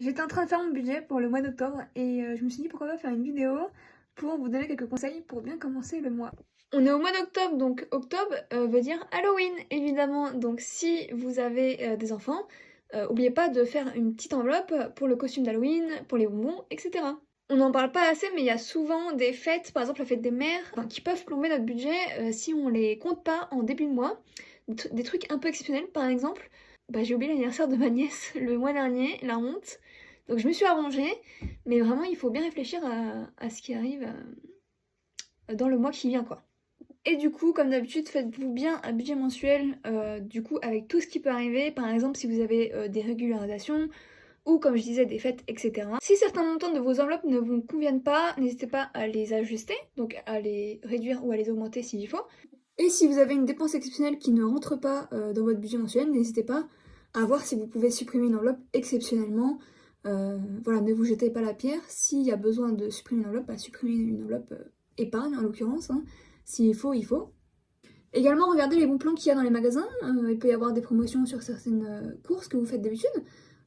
J'étais en train de faire mon budget pour le mois d'octobre et je me suis dit pourquoi pas faire une vidéo pour vous donner quelques conseils pour bien commencer le mois. On est au mois d'octobre, donc octobre veut dire Halloween évidemment. Donc si vous avez des enfants, oubliez pas de faire une petite enveloppe pour le costume d'Halloween, pour les bonbons, etc. On n'en parle pas assez, mais il y a souvent des fêtes, par exemple la fête des mères, qui peuvent plomber notre budget si on les compte pas en début de mois. Des trucs un peu exceptionnels, par exemple, j'ai oublié l'anniversaire de ma nièce le mois dernier, la honte. Donc je me suis arrangée, mais vraiment il faut bien réfléchir à ce qui arrive dans le mois qui vient, quoi. Et du coup, comme d'habitude, faites-vous bien un budget mensuel, du coup, avec tout ce qui peut arriver. Par exemple, si vous avez des régularisations, ou comme je disais, des fêtes, etc. Si certains montants de vos enveloppes ne vous conviennent pas, n'hésitez pas à les ajuster, donc à les réduire ou à les augmenter s'il faut. Et si vous avez une dépense exceptionnelle qui ne rentre pas dans votre budget mensuel, n'hésitez pas à voir si vous pouvez supprimer une enveloppe exceptionnellement. Voilà, ne vous jetez pas la pierre. S'il y a besoin de supprimer une enveloppe, supprimez une enveloppe épargne en l'occurrence. Hein. S'il faut, il faut. Également, regardez les bons plans qu'il y a dans les magasins. Il peut y avoir des promotions sur certaines courses que vous faites d'habitude.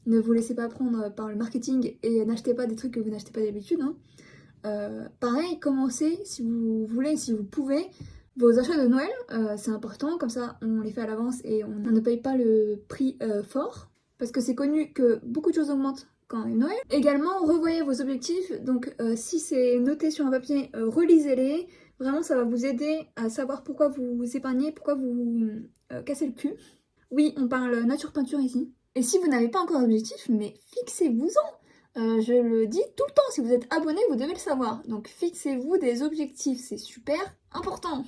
Ne vous laissez pas prendre par le marketing et n'achetez pas des trucs que vous n'achetez pas d'habitude. Hein. Pareil, commencez si vous voulez, si vous pouvez, vos achats de Noël. C'est important, comme ça on les fait à l'avance et on ne paye pas le prix fort. Parce que c'est connu que beaucoup de choses augmentent quand est Noël. Également, revoyez vos objectifs. Donc si c'est noté sur un papier, relisez-les. Vraiment, ça va vous aider à savoir pourquoi vous épargnez, pourquoi vous cassez le cul. Oui, on parle nature peinture ici. Et si vous n'avez pas encore d'objectif, mais fixez-vous-en. Je le dis tout le temps, si vous êtes abonné, vous devez le savoir. Donc fixez-vous des objectifs, c'est super important.